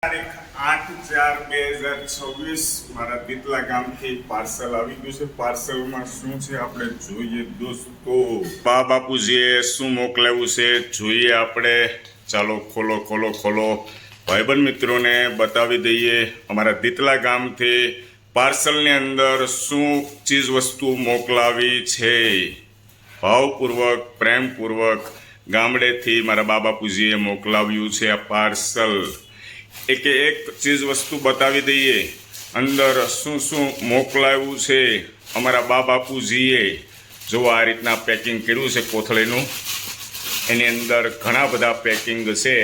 તારીખ 8/4/2026 મારા દીતલા ગામથી પાર્સલ આવી ગયું છે। પાર્સલમાં શું છે આપણે જોઈએ દોસ્તો। બા બાપુજીએ શું મોકલાવ્યું છે જોઈએ આપણે। ચાલો ખોલો ખોલો ખોલો ભાઈબંધ મિત્રોને બતાવી દઈએ અમારા દીતલા ગામથી પાર્સલની અંદર શું ચીજ વસ્તુ મોકલાવી છે। ભાવપૂર્વક પ્રેમપૂર્વક ગામડેથી મારા બા બાપુજીએ મોકલાવ્યું છે આ પાર્સલ। એક એક ચીજ વસ્તુ બતાવી દઈએ અંદર શું શું મોકલાવ્યું છે અમારા બા બાપુજીએ। જો આ રીતના પેકિંગ કર્યું છે કોથળીનું, એની અંદર ઘણા બધા પેકિંગ છે,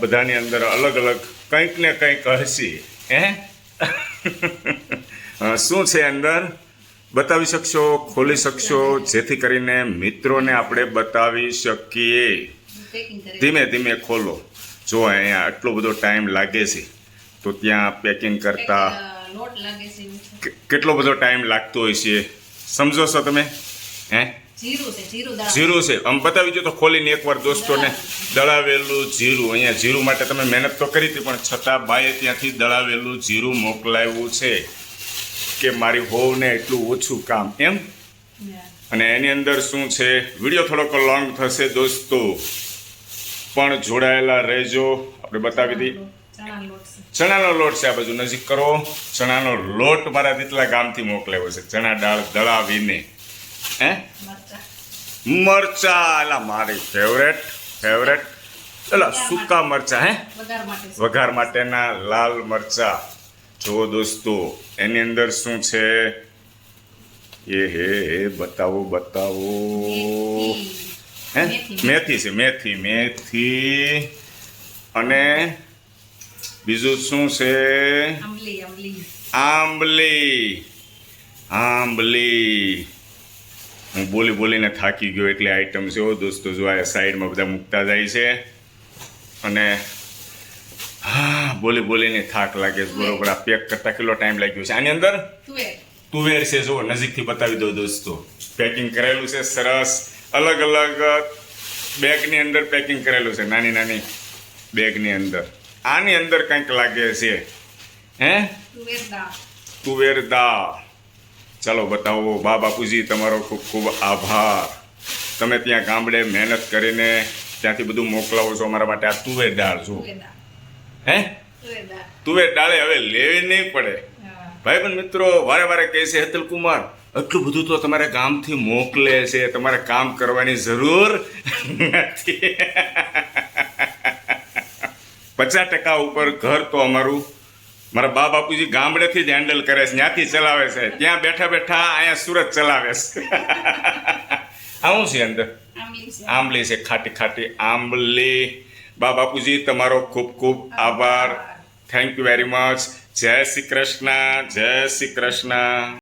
બધાની અંદર અલગ અલગ કંઈક ને કંઈક હશે। શું છે અંદર બતાવી શકશો, ખોલી શકશો, જેથી કરીને મિત્રોને આપણે બતાવી શકીએ। ધીમે ધીમે ખોલો। જો અહીંયા આટલો બધો ટાઈમ લાગે છે તો ત્યાં પેકિંગ કરતા કેટલો બધો ટાઈમ લાગતો હોય છે સમજો છો તમે? જીરું છે આમ બતાવી દો તો ખોલીને એકવાર દોસ્તોને। દળાવેલું જીરું, અહીંયા જીરું માટે તમે મહેનત તો કરી હતી પણ છતાં બાએ ત્યાંથી દળાવેલું જીરું મોકલાવ્યું છે કે મારી હોવને એટલું ઓછું કામ એમ। અને એની અંદર શું છે, વિડીયો થોડોક લોંગ થશે દોસ્તો, પણ જોડાયેલા રહેજો। આપણે બતાવી દી ચણાનો લોટ છે, આ બાજુ નજીક કરો। ચણાનો લોટ મારા દીતલા ગામથી મોકલાવ્યો છે, ચણા દાળ દળાવીને। મરચા, એલા મારી ફેવરેટ એલા સૂકા મરચા, વઘાર માટેના લાલ મરચા। જો દોસ્તો એની અંદર શું છે એ હે બતાવો મેથી છે, મેથી અને બીજું શું છે આંબલી। હું બોલીને થાકી ગયો એટલે આઈટમ છે દોસ્તો। જો આ સાઈડમાં બધા મૂકતા જાય છે અને બોલીને થાક લાગે છે બરોબર। આ પેક કરતા કેટલો ટાઈમ લાગ્યો છે। આની અંદર તુવેર છે, જો નજીકથી બતાવી દો દોસ્તો। પેકિંગ કરેલું છે સરસ, અલગ અલગ બેગની અંદર પેકિંગ કરેલું છે, નાની નાની બેગની અંદર। આની અંદર કંઈક લાગે છે તુવેર દાળ। ચાલો બતાવો। બા બાપુજી તમારો ખૂબ ખૂબ આભાર, તમે ત્યાં ગામડે મહેનત કરીને ત્યાંથી બધું મોકલાવો છો અમારા માટે। આ તુવેર દાળ જો તુવેર દાળે હવે લેવી નહીં પડે। ભાઈબંધ મિત્રો વારે કહે છે હેતલ કુમાર આટલું બધું તો તમારે ગામથી મોકલે છે, તમારે કામ કરવાની જરૂર નથી। 50% ઉપર ઘર તો અમારું મારા બા બાપુજી ગામડેથી જ હેન્ડલ કરે છે, ત્યાંથી ચલાવે છે। ત્યાં બેઠા અહીંયા સુરત ચલાવે છે। આવું છે અંદર આંબલી છે, ખાટી આંબલી। બા બાપુજી તમારો ખૂબ ખૂબ આભાર, થેન્ક યુ વેરી મચ। જય શ્રી કૃષ્ણ, જય શ્રી કૃષ્ણ।